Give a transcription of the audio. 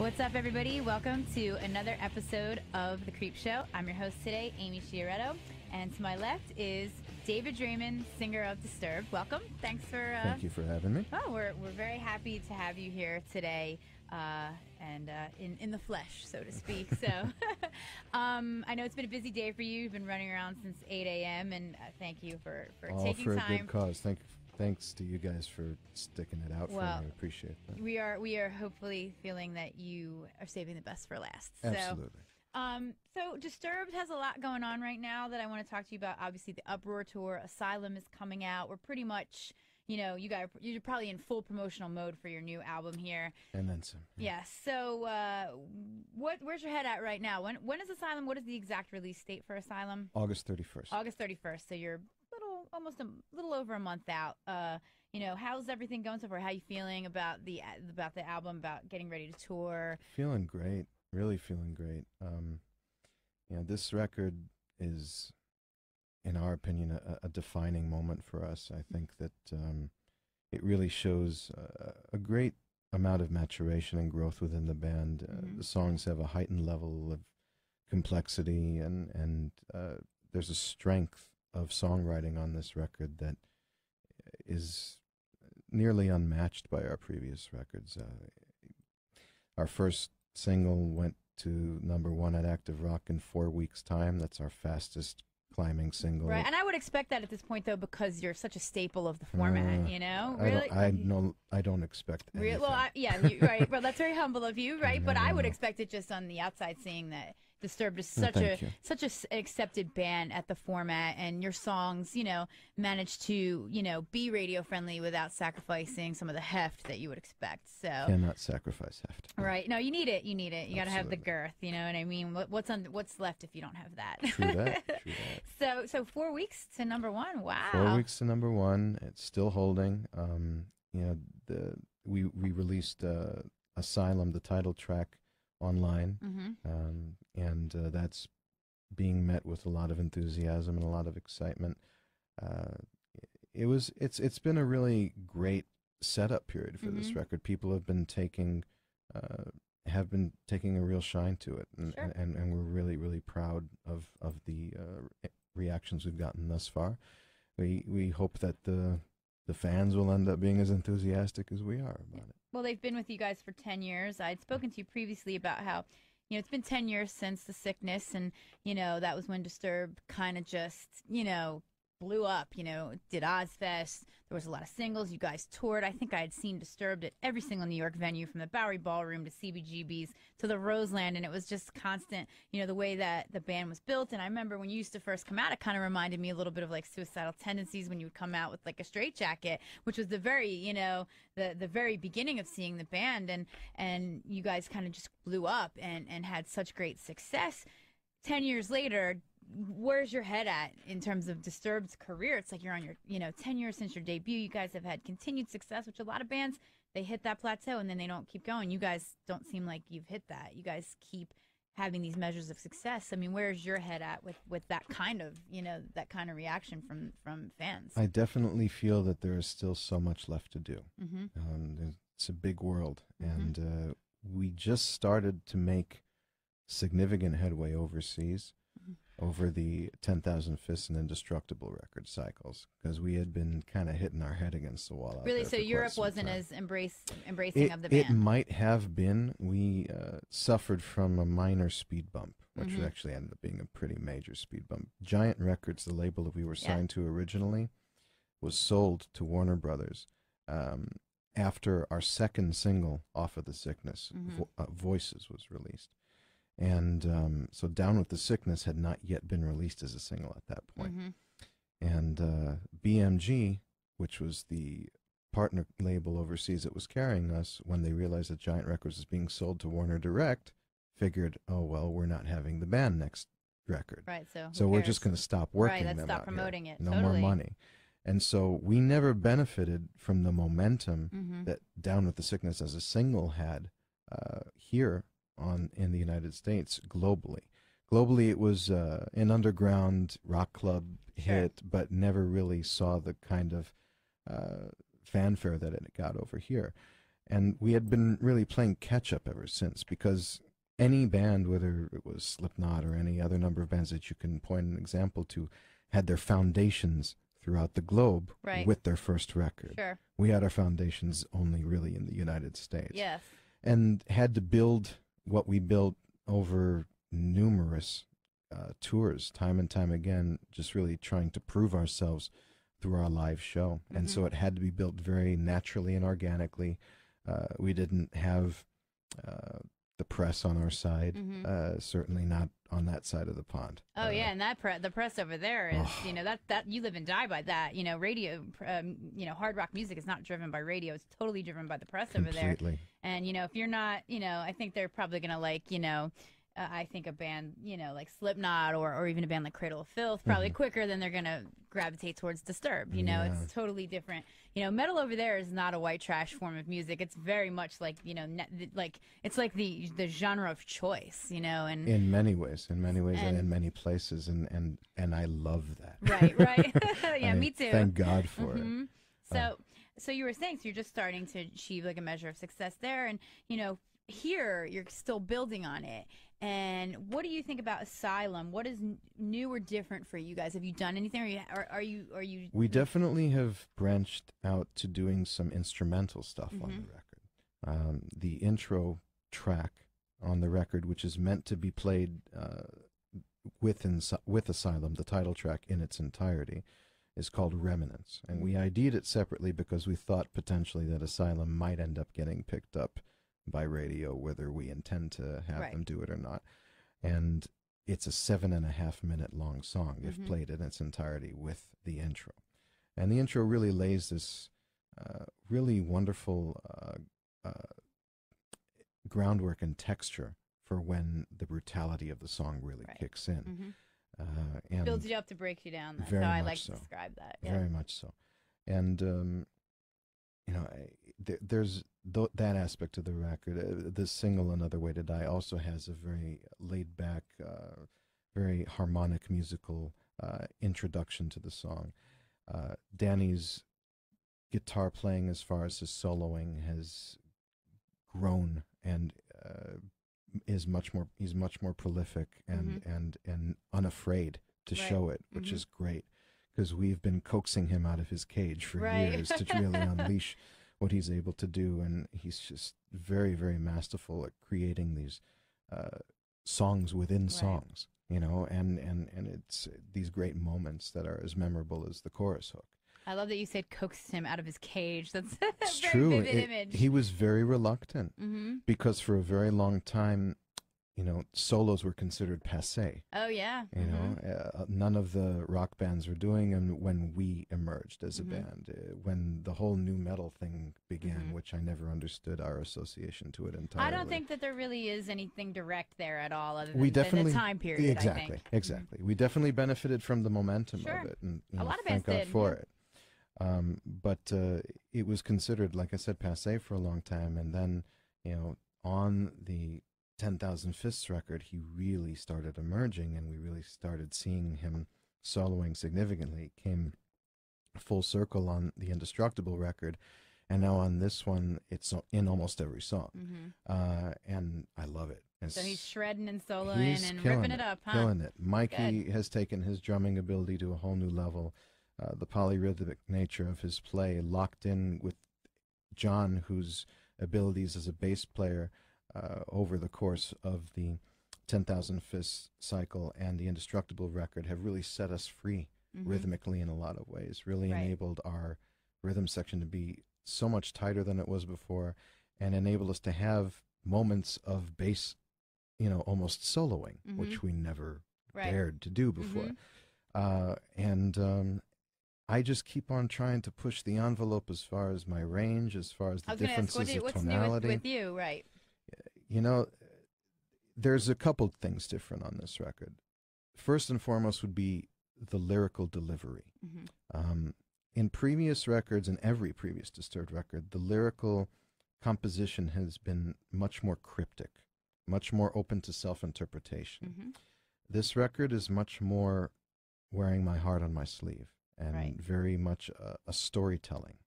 What's up, everybody? Welcome to another episode of The Creep Show. I'm your host today, Amy Sciaretto, and to my left is David Draiman, singer of Disturbed. Welcome. Thanks for... Thank you for having me. Oh, we're very happy to have you here today, and in the flesh, so to speak. So, I know it's been a busy day for you. You've been running around since 8 a.m., and thank you for taking for time. All for a good cause. Thanks to you guys for sticking it out for me. I appreciate that. We are hopefully feeling that you are saving the best for last. Absolutely. So Disturbed has a lot going on right now that I want to talk to you about. Obviously, the Uproar tour, Asylum is coming out. We're pretty much, you're probably in full promotional mode for your new album here. And then some. Yeah. So, where's your head at right now? When is Asylum? What is the exact release date for Asylum? August 31st. August 31st. So you're almost a little over a month out. How's everything going so far? How you feeling about the album, about getting ready to tour? Feeling great. Really feeling great. This record is, in our opinion, a defining moment for us. I think that it really shows a great amount of maturation and growth within the band. The songs have a heightened level of complexity, and there's a strength of songwriting on this record that is nearly unmatched by our previous records. Our first single went to #1 at Active Rock in 4 weeks' time. That's our fastest climbing single. Right, and I would expect that at this point, though, because you're such a staple of the format, Really? I don't expect anything. Right. Well, that's very humble of you, right? But I would expect it just on the outside, seeing that Disturbed is such an accepted band at the format, and your songs, manage to, be radio friendly without sacrificing some of the heft that you would expect. So cannot sacrifice heft. Right? No, you need it. You need it. You got to have the girth. You know what I mean? What's left if you don't have that? True that. True that. So 4 weeks to #1. Wow. 4 weeks to #1. It's still holding. We released Asylum, the title track, online, and that's being met with a lot of enthusiasm and a lot of excitement. It's been a really great setup period for this record. People have been taking a real shine to it, and we're really, really proud of the reactions we've gotten thus far. We hope that the fans will end up being as enthusiastic as we are about it. Well, they've been with you guys for 10 years. I'd spoken to you previously about how, it's been 10 years since The Sickness, and, that was when Disturbed kind of just, blew up, did Ozfest. There was a lot of singles. You guys toured. I think I had seen Disturbed at every single New York venue, from the Bowery Ballroom to CBGB's to the Roseland, and it was just constant, the way that the band was built. And I remember when you used to first come out, it kind of reminded me a little bit of like Suicidal Tendencies, when you would come out with like a straitjacket, which was the very, the very beginning of seeing the band, and you guys kind of just blew up and had such great success. 10 years later, where's your head at in terms of Disturbed's career? It's like you're on your, 10 years since your debut. You guys have had continued success, which a lot of bands, they hit that plateau and then they don't keep going. You guys don't seem like you've hit that. You guys keep having these measures of success. I mean, where's your head at with that kind of, that kind of reaction from fans? I definitely feel that there is still so much left to do. It's a big world, and we just started to make significant headway overseas, over the 10,000 Fists and Indestructible record cycles, because we had been kind of hitting our head against the wall. Really? So Europe wasn't as embracing of the band? It might have been. We suffered from a minor speed bump, which actually ended up being a pretty major speed bump. Giant Records, the label that we were signed to originally, was sold to Warner Brothers after our second single off of The Sickness, Voices, was released. And so Down with the Sickness had not yet been released as a single at that point. And BMG, which was the partner label overseas that was carrying us, when they realized that Giant Records was being sold to Warner Direct, figured, oh, well, we're not having the band next record. Right, so we're just going to stop working them. Let's stop promoting it. No more money. And so we never benefited from the momentum that Down with the Sickness as a single had here in the United States globally. Globally, it was an underground rock club hit, but never really saw the kind of fanfare that it got over here. And we had been really playing catch up ever since, because any band, whether it was Slipknot or any other number of bands that you can point an example to, had their foundations throughout the globe Right. with their first record. Sure. We had our foundations only really in the United States. Yes. And had to build what we built over numerous tours, time and time again, just really trying to prove ourselves through our live show. And so it had to be built very naturally and organically. We didn't have the press on our side, certainly not on that side of the pond. Oh yeah, and the press over there is, you know, that you live and die by that. You know, radio, you know, hard rock music is not driven by radio; it's totally driven by the press over there. Completely. And you know, if you're not, you know, I think they're probably gonna like, you know, I think a band, you know, like Slipknot or even a band like Cradle of Filth, probably quicker than they're gonna gravitate towards Disturbed. You know, it's totally different. You know, metal over there is not a white trash form of music. It's very much like, you know, like it's like the genre of choice. You know, and in many ways, and in many places, and I love that. Right, right. Yeah, me too. Thank God for it. So you were saying, so you're just starting to achieve like a measure of success there, and you know, here you're still building on it. And what do you think about Asylum? What is new or different for you guys? Have you done anything, or are you? We definitely have branched out to doing some instrumental stuff on the record. The intro track on the record, which is meant to be played with Asylum, the title track in its entirety, is called Remnants. And we ID'd it separately because we thought potentially that Asylum might end up getting picked up by radio, whether we intend to have them do it or not. And it's a 7.5 minute long song if played in its entirety with the intro. And the intro really lays this really wonderful groundwork and texture for when the brutality of the song really kicks in. And builds you up to break you down. That's very how I much like so. to describe that. Yeah. Very much so. And you know, there's that aspect of the record. The single "Another Way to Die" also has a very laid back, very harmonic musical introduction to the song. Danny's guitar playing, as far as his soloing, has grown and he's much more prolific and unafraid to show it, which is great, because we've been coaxing him out of his cage for years to really unleash what he's able to do, and he's just very, very masterful at creating these songs within songs, you know, and it's these great moments that are as memorable as the chorus hook. I love that you said coaxed him out of his cage. That's a It's very true. vivid image. He was very reluctant because for a very long time, you know, solos were considered passé. Oh yeah. You know, none of the rock bands were doing them when we emerged as a band. When the whole new metal thing began, which I never understood our association to it entirely. I don't think that there really is anything direct there at all, other we than definitely the time period. Exactly, I think. exactly. We definitely benefited from the momentum Sure. of it, and you A know, lot of thank bands God did, for it. But it was considered, like I said, passé for a long time, and then, you know, on the 10,000 Fists record, he really started emerging, and we really started seeing him soloing significantly. Came full circle on the Indestructible record, and now on this one, it's in almost every song, and I love it. So he's shredding and soloing and ripping it up, huh? Killing it. Mikey has taken his drumming ability to a whole new level. The polyrhythmic nature of his play, locked in with John, whose abilities as a bass player over the course of the 10,000 Fists cycle and the Indestructible record, have really set us free rhythmically in a lot of ways, really enabled our rhythm section to be so much tighter than it was before, and enabled us to have moments of bass, you know, almost soloing, which we never dared to do before. And I just keep on trying to push the envelope as far as my range, as far as the differences of what's tonality. new with you, right? You know, there's a couple things different on this record. First and foremost would be the lyrical delivery. In previous records, and every previous Disturbed record, the lyrical composition has been much more cryptic, much more open to self-interpretation. This record is much more wearing my heart on my sleeve, and very much a storytelling